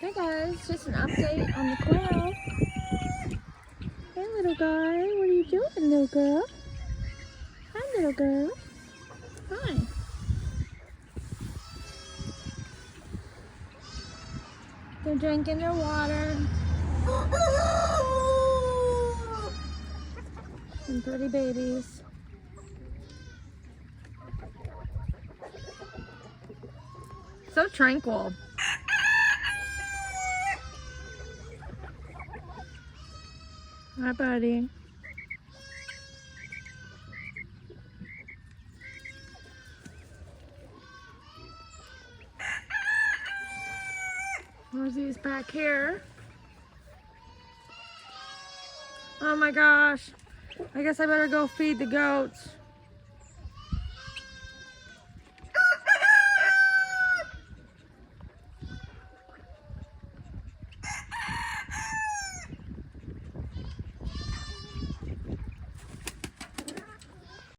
Hey guys, just an update on the quail. Hey little guy, what are you doing, little girl? Hi little girl. Hi. They're drinking their water. Some pretty babies. So tranquil. Hi, buddy. Rosie's back here. Oh my gosh. I guess I better go feed the goats.